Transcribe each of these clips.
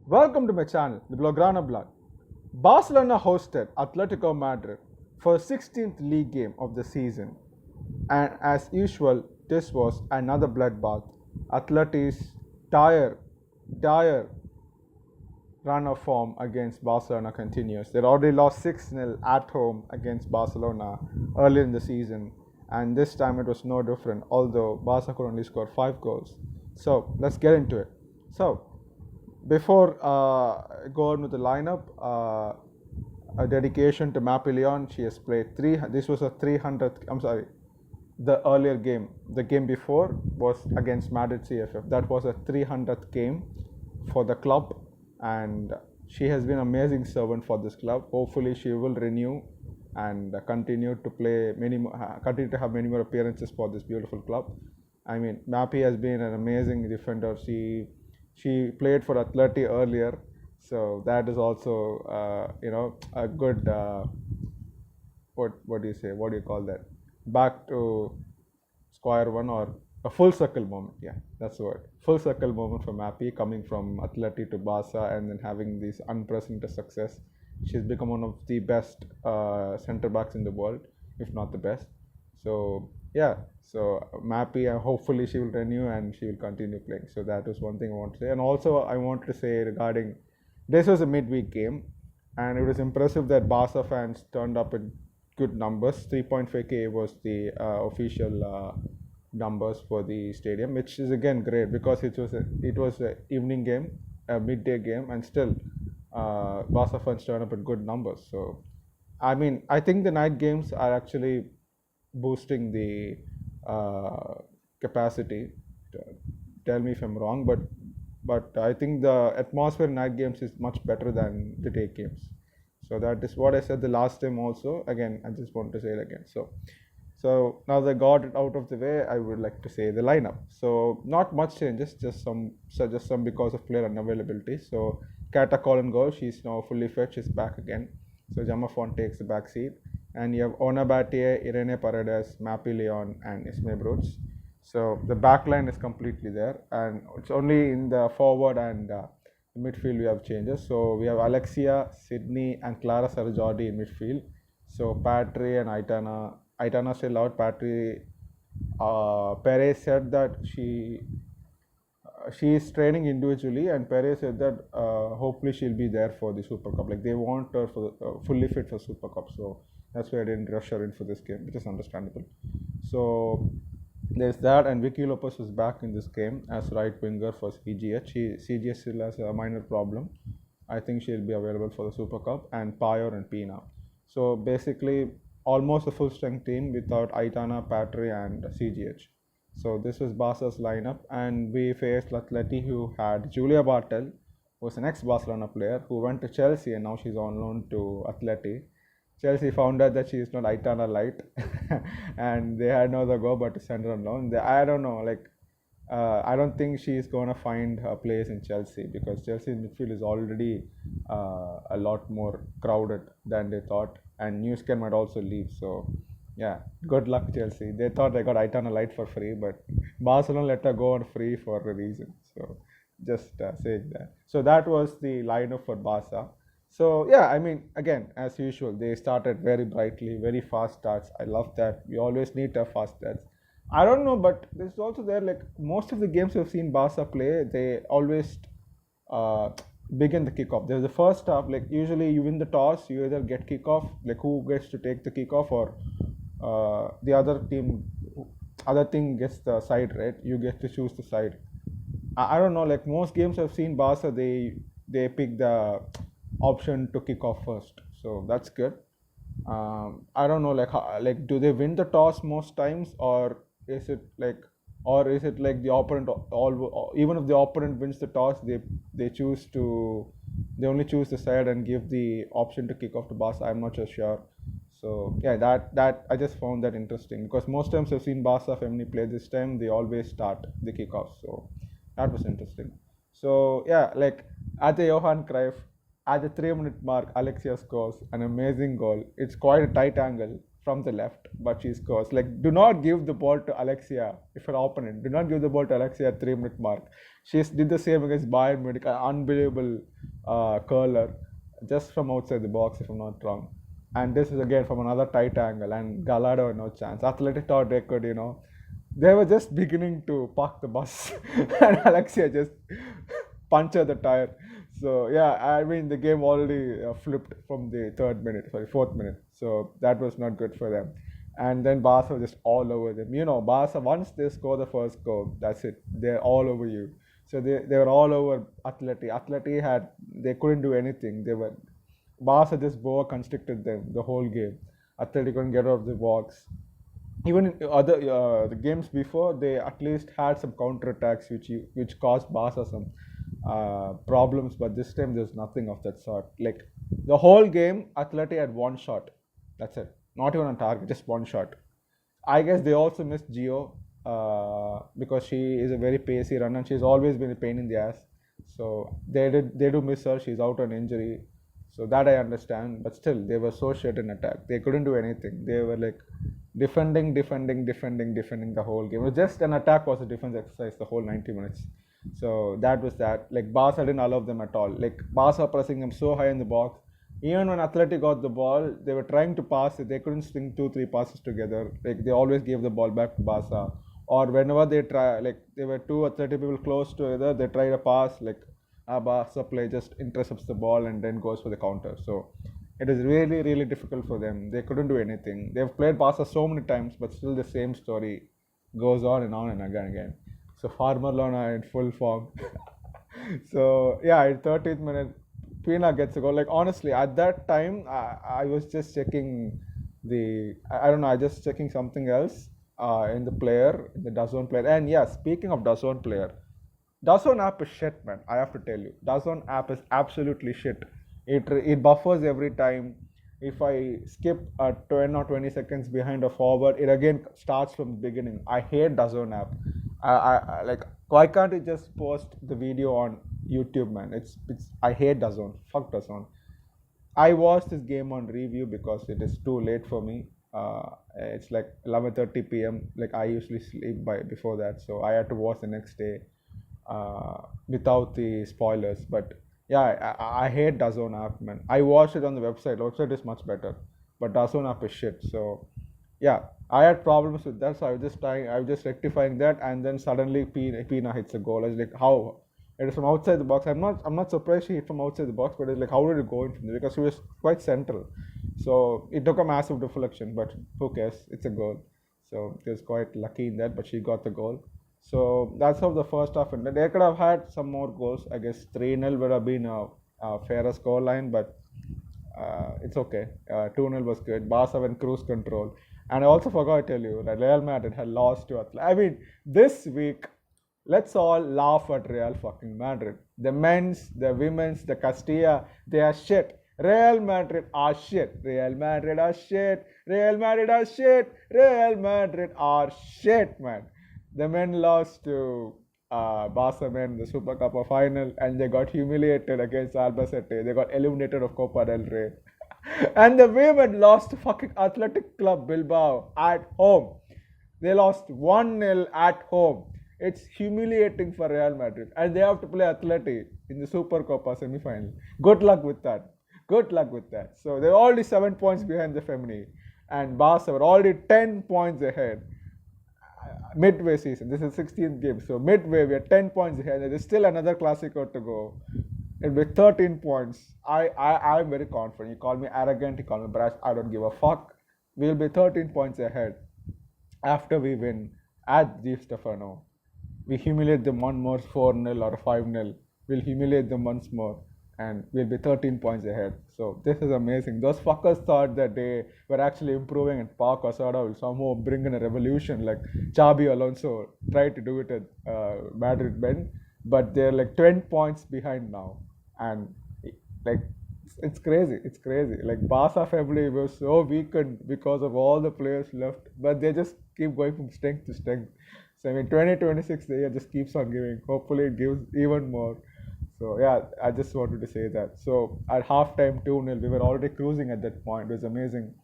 Welcome to my channel, the Blaugrana Blog. Barcelona hosted Atletico Madrid for 16th league game of the season, and as usual, this was another bloodbath. Atleti's dire run of form against Barcelona continues. They already lost 6-0 at home against Barcelona early in the season, and this time it was no different, although Barca could only score 5 goals. So let's get into it. So before go on with the lineup, a dedication to Mapi. She has played three. This was a 300th. I'm sorry. The earlier game, the game before, was against Madrid CFF. That was a 300th game for the club, and she has been an amazing servant for this club. Hopefully, she will renew and continue to play continue to have many more appearances for this beautiful club. I mean, Mapi has been an amazing defender. She played for Atleti earlier, so that is also a good what do you say? What do you call that? Back to square one, or a full circle moment. Yeah, that's the word. Full circle moment for Mapi, coming from Atleti to Barca and then having this unprecedented success. She's become one of the best centre backs in the world, if not the best. So yeah, so Mappy, hopefully she will renew and she will continue playing. So that was one thing I want to say. And also I want to say regarding, this was a midweek game, and it was impressive that Barca fans turned up in good numbers. 3.5k was the official numbers for the stadium, which is again great because it was a evening game, a midday game, and still Barca fans turned up in good numbers. So I mean, I think the night games are actually boosting the capacity. Tell me if I'm wrong, but I think the atmosphere in night games is much better than the day games. So that is what I said the last time also. Again, I just want to say it again. So now that I got it out of the way, I would like to say the lineup. So not much changes, just some because of player unavailability. So Kata Colin goal, she's now fully fit, she's back again. So Jamafon takes the back seat. And you have Onabatie, Irene Paredes, Mapi Leon, and Ismail Brooks. So the back line is completely there, and it's only in the forward and midfield we have changes. So we have Alexia, Sydney, and Clara Sarjordi in midfield. So Patri and Aitana still out. Perez said that she is training individually, and Perez said that hopefully she'll be there for the Super Cup. Like they want her for fully fit for Super Cup. So that's why I didn't rush her in for this game, which is understandable. So there's that, and Vicky Lopez is back in this game as right winger for CGH. CGH still has a minor problem. I think she'll be available for the Super Cup, and Payor and Pina. So basically, almost a full strength team without Aitana, Patri, and CGH. So this was Barca's lineup, and we faced Atleti, who had Julia Bartel, who was an ex-Barcelona player, who went to Chelsea and now she's on loan to Atleti. Chelsea found out that she is not Aitana light, and they had no other go but to send her on loan. I don't know, I don't think she is going to find her place in Chelsea, because Chelsea's midfield is already a lot more crowded than they thought, and Newscan might also leave. So yeah, good luck Chelsea. They thought they got Aitana light for free, but Barcelona let her go on free for a reason. So just saying that. So that was the lineup for Barca. So yeah, I mean, again, as usual, they started very brightly, very fast starts. I love that. We always need to have fast starts. I don't know, but there's also there, like most of the games we've seen Barca play, they always uh, begin the kickoff. There's the first half, like usually you win the toss, you either get kickoff, like who gets to take the kickoff, or the other team gets the side, right? You get to choose the side. I don't know, like most games I've seen Barca, they pick the option to kick off first, so that's good. I don't know, like do they win the toss most times, or is it like the opponent, even if the opponent wins the toss, they only choose the side and give the option to kick off to Barca. I'm not so sure. So yeah, that I just found that interesting, because most times I've seen Barca family play this time, they always start the kickoff. So that was interesting. So yeah, like at the Johan Cruyff, at the 3-minute mark, Alexia scores an amazing goal. It's quite a tight angle from the left, but she scores. Like, do not give the ball to Alexia if an opponent. Do not give the ball to Alexia at 3-minute mark. She did the same against Bayern Munich. Unbelievable curler just from outside the box, if I'm not wrong. And this is again from another tight angle, and Gallardo no chance. Athletic thought they could, they were just beginning to park the bus, and Alexia just punctured the tire. So yeah, I mean the game already flipped from the fourth minute. So that was not good for them. And then Barca was just all over them. Barca, once they score the first goal, that's it. They're all over you. So they were all over Atleti. They couldn't do anything. Barca just boa constricted them the whole game. Atleti couldn't get out of the box. Even in other the games before, they at least had some counter attacks which caused Barca some problems. But this time there's nothing of that sort. Like the whole game, Atleti had one shot. That's it. Not even on target, just one shot. I guess they also missed Gio because she is a very pacey runner and she's always been a pain in the ass. So they do miss her. She's out on injury. So that I understand. But still, they were so shit in attack. They couldn't do anything. They were like defending the whole game. It was just an attack was a defense exercise the whole 90 minutes. So that was that. Like Barca didn't allow them at all. Like Barca pressing them so high in the box. Even when Atleti got the ball, they were trying to pass it. They couldn't string 2-3 passes together. Like they always gave the ball back to Barca. Or whenever they try, like there were two Atleti people close together, they try to pass. Like Barca play just intercepts the ball and then goes for the counter. So it is really difficult for them. They couldn't do anything. They've played Barca so many times, but still the same story goes on and again. So Barcelona in full form. So yeah, in 13th minute, Pina gets a goal. Like honestly, at that time, I was just checking I don't know, I just checking something else in the DAZN player. And yeah, speaking of DAZN player, DAZN app is shit, man. I have to tell you, DAZN app is absolutely shit. It buffers every time. If I skip 10 or 20 seconds behind a forward, it again starts from the beginning. I hate DAZN app. I like, why can't you just post the video on YouTube, man? I hate DAZN. Fuck DAZN. I watched this game on review because it is too late for me. It's like 11:30 p.m. Like I usually sleep before that, so I had to watch the next day without the spoilers. But yeah, I hate DAZN app, man. I watched it on the website. The website is much better, but DAZN app is shit. So yeah, I had problems with that, so I was just rectifying that, and then suddenly Pina hits a goal. I was like, how? It is from outside the box. I'm not surprised she hit from outside the box, but it's like, how did it go in from there? Because she was quite central, so it took a massive deflection. But who cares? It's a goal, so she was quite lucky in that. But she got the goal. So that's how the first half ended. They could have had some more goals. I guess 3-0 would have been a fairer scoreline, but it's okay. 2-0 was good. Barca went cruise control. And I also forgot to tell you that Real Madrid had lost to Atleti. I mean, this week, let's all laugh at Real fucking Madrid. The men's, the women's, the Castilla, they are shit. Real Madrid are shit. Real Madrid are shit. Real Madrid are shit. Real Madrid are shit, man. The men lost to Barca men in the Super Cup final, and they got humiliated against Albacete. They got eliminated of Copa del Rey. And the women lost to fucking Athletic Club Bilbao at home. They lost 1-0 at home. It's humiliating for Real Madrid. And they have to play Atleti in the Super Copa semi-final. Good luck with that. Good luck with that. So they're already 7 points behind the Femini. And Barca were already 10 points ahead. Midway season. This is 16th game. So midway, we are 10 points ahead. There is still another Clasico to go. And with 13 points, I'm very confident. You call me arrogant, you call me brash, I don't give a fuck. We'll be 13 points ahead after we win at Di Stefano. We humiliate them one more 4-0 or 5-0. We'll humiliate them once more and we'll be 13 points ahead. So this is amazing. Those fuckers thought that they were actually improving and Pau Casado will somehow bring in a revolution like Xabi Alonso tried to do it at Madrid men. But they're like 10 points behind now. And like it's crazy. Like Barca family was so weakened because of all the players left, but they just keep going from strength to strength. So I mean 2026 the year just keeps on giving. Hopefully it gives even more. So yeah, I just wanted to say that. So at halftime 2-0, we were already cruising at that point. It was amazing.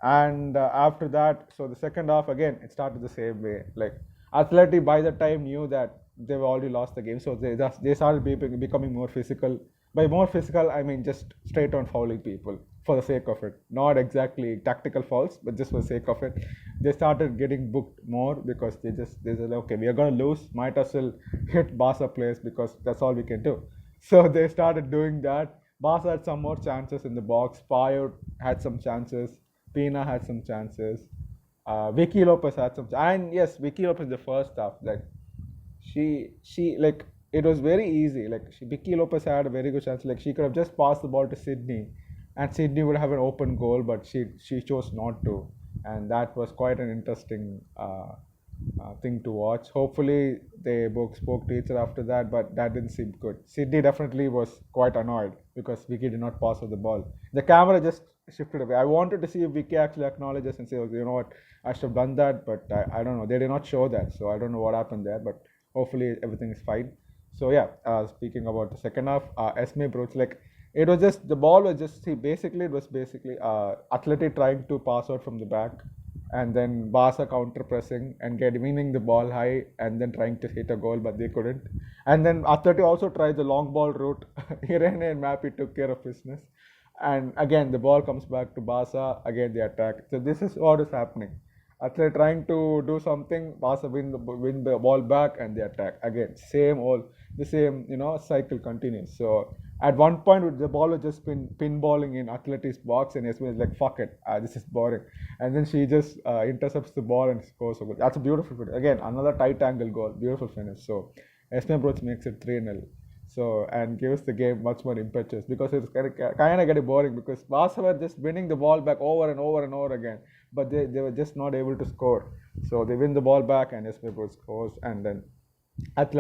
And after that, so the second half again, it started the same way. Like Atleti by the time knew that they've already lost the game, so they started becoming more physical. By more physical, I mean just straight on fouling people for the sake of it. Not exactly tactical fouls, but just for the sake of it. They started getting booked more because they said, okay, we are gonna lose. Might as well hit Barca players because that's all we can do. So they started doing that. Barca had some more chances in the box. Payot had some chances. Pina had some chances. Vicky Lopez had some, and yes, Vicky Lopez in the first half. Like she like it was very easy. Like Vicky Lopez had a very good chance. Like she could have just passed the ball to Sydney, and Sydney would have an open goal, but she chose not to, and that was quite an interesting thing to watch. Hopefully they both spoke to each other after that, but that didn't seem good. Sydney definitely was quite annoyed because Vicky did not pass her the ball. The camera just shifted away. I wanted to see if Vicky actually acknowledges and say, "Oh, you know what, I should have done that," but I don't know. They did not show that, so I don't know what happened there. But hopefully everything is fine. So yeah, speaking about the second half, Esme Broach, like it was just the ball was just see basically it was basically Atleti trying to pass out from the back, and then Barca counter pressing and winning the ball high and then trying to hit a goal, but they couldn't. And then Atleti also tried the long ball route. Irene and Mapi took care of business. And again, the ball comes back to Barca. Again, they attack. So this is what is happening. Atleti trying to do something. Barca win the ball back and they attack again. Same all the same cycle continues. So at one point, the ball was just pinballing in Atleti's box, and Yasmin is like, "Fuck it, this is boring." And then she just intercepts the ball and scores a goal. That's a beautiful finish. Again, another tight angle goal. Beautiful finish. So Esme Broach makes it 3-0. So and gives the game much more impetus because it's kind of getting boring because Barca were just winning the ball back over and over and over again, but they were just not able to score. So they win the ball back and Esme Broach scores, and then at the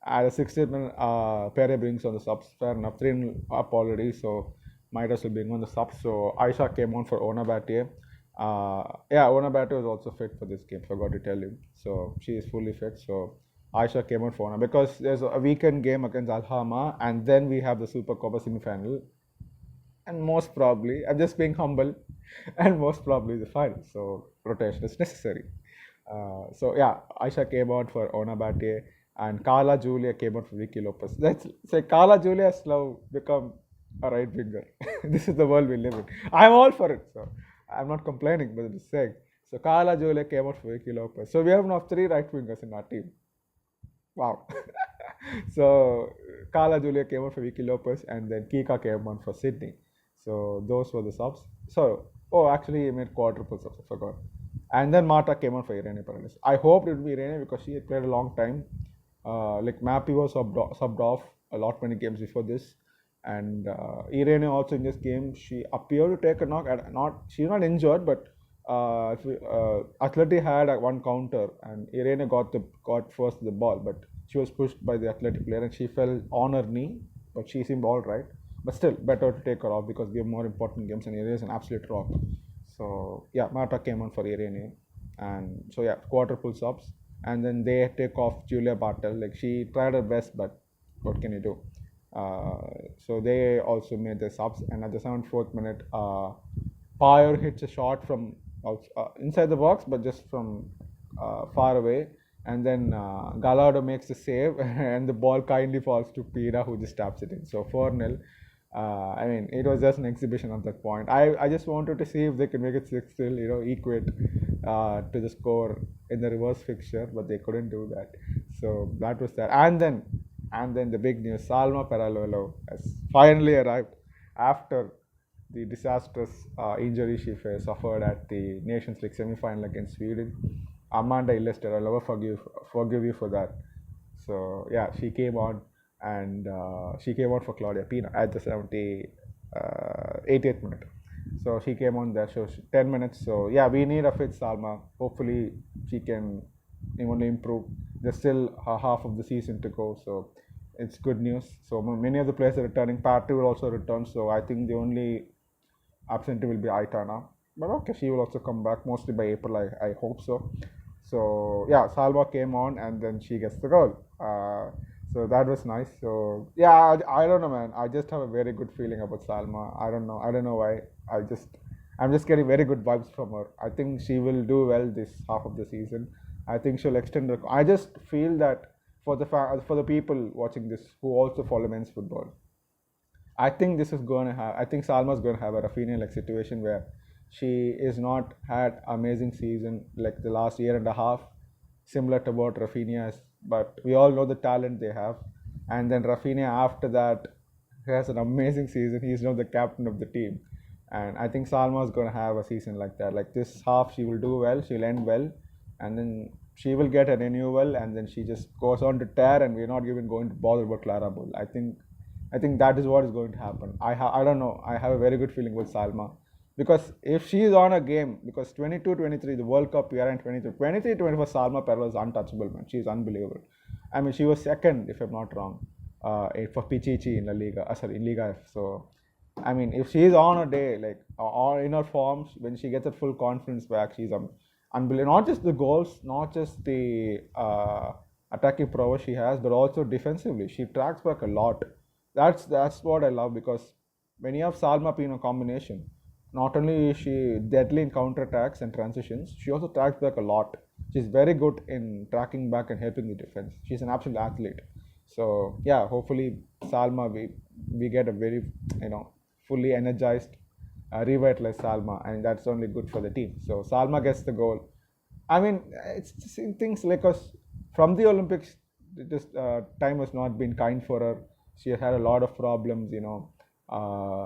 60th minute, Pere brings on the subs. Fair enough, 3 up already, so might as well bring on the subs. So Aisha came on for Ona Battier. Yeah, Ona Battier was also fit for this game. Forgot to tell you. So she is fully fit. So Aisha came on for Ona because there's a weekend game against Alhama, and then we have the Super Copa semi-final, and most probably, I'm just being humble, and most probably the final. So rotation is necessary. So yeah, Aisha came out for Ona Battier, and Carla Julia came out for Vicky Lopez. Let's say Carla Julia has now become a right winger. This is the world we live in. I'm all for it, so I'm not complaining, but I'm just saying. So Carla Julia came out for Vicky Lopez. So we have now 3 right wingers in our team. Wow. So Carla Julia came out for Vicky Lopez, and then Kika came on for Sydney. So those were the subs. So actually, he made quadruple subs. I forgot. And then Marta came on for Irene Paredes. I hoped it would be Irene because she had played a long time. Like Mapi was subbed off a lot many games before this, and Irene also in this game she appeared to take a knock. She's not injured, but Atleti had one counter, and Irene got first the ball, but she was pushed by the Athletic player and she fell on her knee, but she seemed all right. But still, better to take her off because we have more important games, and Irene is an absolute rock. So yeah, Marta came on for Irene, and so yeah, quadruple subs, and then they take off Julia Bartel. Like she tried her best, but what can you do? So they also made the subs, and at the 74th minute, Pyre hits a shot from inside the box, but just from far away, and then Gallardo makes a save, and the ball kindly falls to Pira, who just taps it in. So 4-0. I mean, it was just an exhibition at that point. I just wanted to see if they could make it 6 still, equate to the score in the reverse fixture, but they couldn't do that. So that was that. And then the big news: Salma Paralolo has finally arrived after the disastrous injury she suffered at the Nations League semi-final against Sweden. Amanda Illester, I'll never forgive you for that. So yeah, she came on, and she came on for Claudia Pina at the 80th minute. So she came on there, so 10 minutes. So yeah, we need a fit Salma. Hopefully she can only improve. There's still half of the season to go, so it's good news. So many of the players are returning. Party will also return. So I think the only absentee will be Aitana. But okay, she will also come back mostly by April. I hope so. So yeah, Salma came on, and then she gets the goal. So that was nice. So yeah, I don't know, man. I just have a very good feeling about Salma. I don't know why. I'm just getting very good vibes from her. I think she will do well this half of the season. I think she'll extend her. I just feel that for the people watching this who also follow men's football. I think this is going to have. I think Salma's going to have a Rafinha like situation where she is not had amazing season like the last year and a half, similar to what Rafinha is. But we all know the talent they have, and then Rafinha after that has an amazing season. He's now the captain of the team, and I think Salma is going to have a season like that. Like this half, she will do well, she'll end well, and then she will get a renewal, and then she just goes on to tear, and we're not even going to bother about Clara Bull. I think that is what is going to happen. I don't know. I have a very good feeling with Salma because if she is on a game, because 22-23, the World Cup year and 23-24, Salma Perla is untouchable, man. She is unbelievable. I mean, she was second, if I'm not wrong, for Pichichi in La Liga, sorry, in Liga F. So, I mean, if she is on a day, like, or in her forms, when she gets her full confidence back, she's unbelievable. Not just the goals, not just the attacking prowess she has, but also defensively. She tracks back a lot. That's what I love because when you have Salma Pino combination, not only is she deadly in counter attacks and transitions, she also tracks back a lot. She's very good in tracking back and helping the defense. She's an absolute athlete. So yeah, hopefully Salma we get a very fully energized, revitalized Salma, and that's only good for the team. So Salma gets the goal. I mean, it's things like us from the Olympics. This time has not been kind for her. She has had a lot of problems,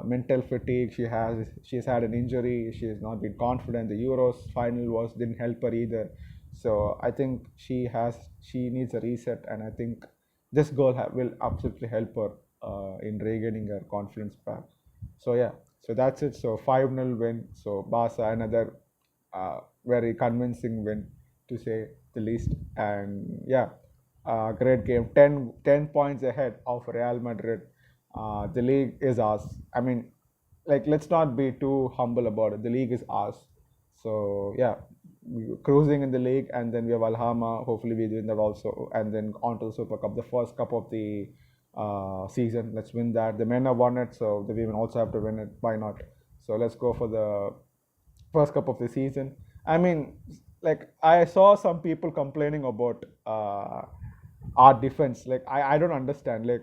mental fatigue. She's had an injury. She has not been confident. The Euros final didn't help her either. So I think she needs a reset, and I think this goal will absolutely help her in regaining her confidence back. So yeah, so that's it. So 5-0 win. So Barca another very convincing win to say the least, and yeah. Great game. 10 points ahead of Real Madrid. The league is ours. I mean, like, let's not be too humble about it. The league is ours. So, yeah, we're cruising in the league, and then we have Alhama. Hopefully, we win that also. And then on to the Super Cup, the first cup of the season. Let's win that. The men have won it, so the women also have to win it. Why not? So, let's go for the first cup of the season. I mean, like, I saw some people complaining about our defense. Like, I don't understand. Like,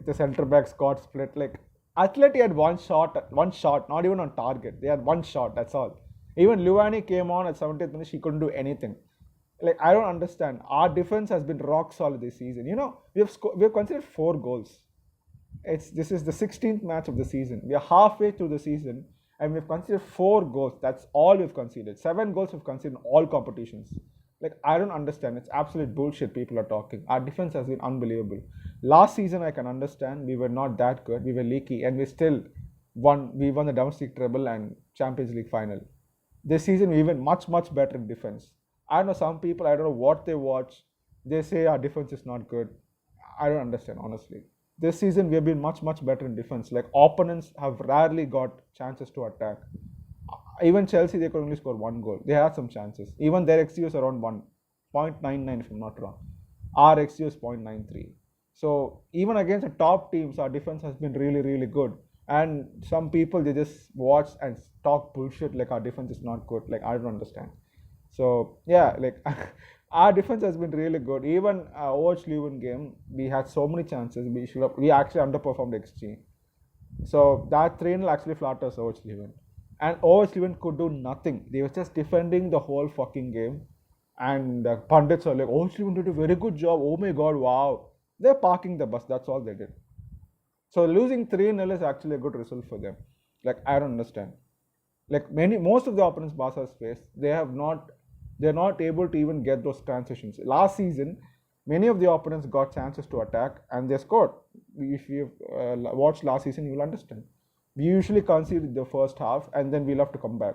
the center backs got split. Like, Atleti had one shot, not even on target. They had one shot, that's all. Even Luani came on at 70th minute, she couldn't do anything. Like, I don't understand. Our defense has been rock solid this season. We have considered 4 goals. This is the 16th match of the season. We are halfway through the season, and we've considered 4 goals. That's all we've conceded. 7 goals we've conceded in all competitions. Like, I don't understand. It's absolute bullshit people are talking. Our defense has been unbelievable. Last season, I can understand. We were not that good. We were leaky, and we still won. We won the domestic treble and Champions League final. This season, we went much, much better in defense. I know some people, I don't know what they watch. They say our defense is not good. I don't understand, honestly. This season, we have been much, much better in defense. Like, opponents have rarely got chances to attack. Even Chelsea, they could only score 1 goal. They had some chances. Even their XG was around 1.99 if I'm not wrong. Our XG was 0.93. So even against the top teams, our defense has been really, really good. And some people, they just watch and talk bullshit like our defense is not good. Like, I don't understand. So yeah, like our defense has been really good. Even OH Leuven game, we had so many chances. We actually underperformed XG. So that 3-0 actually flatters OH Leuven. And OH Leuven could do nothing. They were just defending the whole fucking game. And the pundits are like, OH Leuven did a very good job. Oh my god, wow. They're parking the bus. That's all they did. So losing 3-0 is actually a good result for them. Like, I don't understand. Like, most of the opponents Barca has faced, they're not able to even get those transitions. Last season, many of the opponents got chances to attack and they scored. If you've watched last season, you'll understand. We usually concede the first half and then we'll have to come back.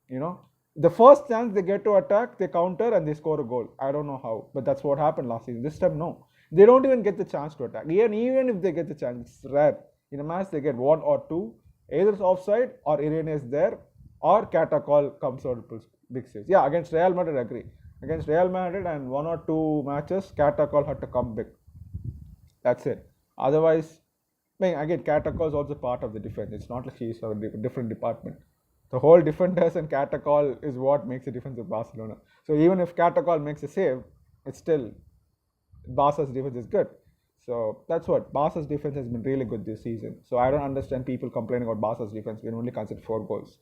The first chance they get to attack, they counter and they score a goal. I don't know how, but that's what happened last season. This time, no. They don't even get the chance to attack. Even if they get the chance, it's rare. In a match, they get 1 or 2. Either it's offside or Irene is there or Catacol comes out with big saves. Yeah, against Real Madrid, I agree. Against Real Madrid and 1 or 2 matches, Catacol had to come big. That's it. Otherwise, again, Catacol is also part of the defense. It's not like she's a different department. The whole defenders and Catacol is what makes the difference with Barcelona. So even if Catacol makes a save, it's still Barca's defense is good. So that's what Barca's defense has been really good this season. So I don't understand people complaining about Barca's defense when only conceded 4 goals.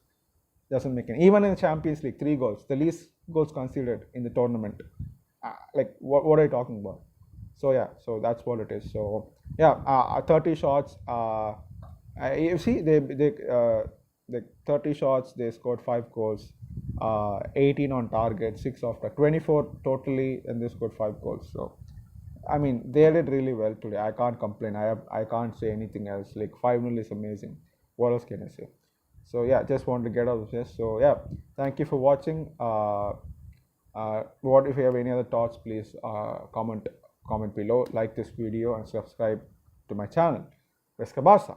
Doesn't make any. Even in the Champions League, 3 goals, the least goals conceded in the tournament. Like what are you talking about? So yeah, so that's what it is. So yeah, 30 shots. You see, the 30 shots, they scored 5 goals. 18 on target, 6 off target, 24 totally, and they scored 5 goals. So I mean, they did really well today. I can't complain. I can't say anything else. Like 5-0 is amazing. What else can I say? So yeah, just want to get out of this. So yeah, thank you for watching. What if you have any other thoughts, please comment below, like this video, and subscribe to my channel. Pesca Barca.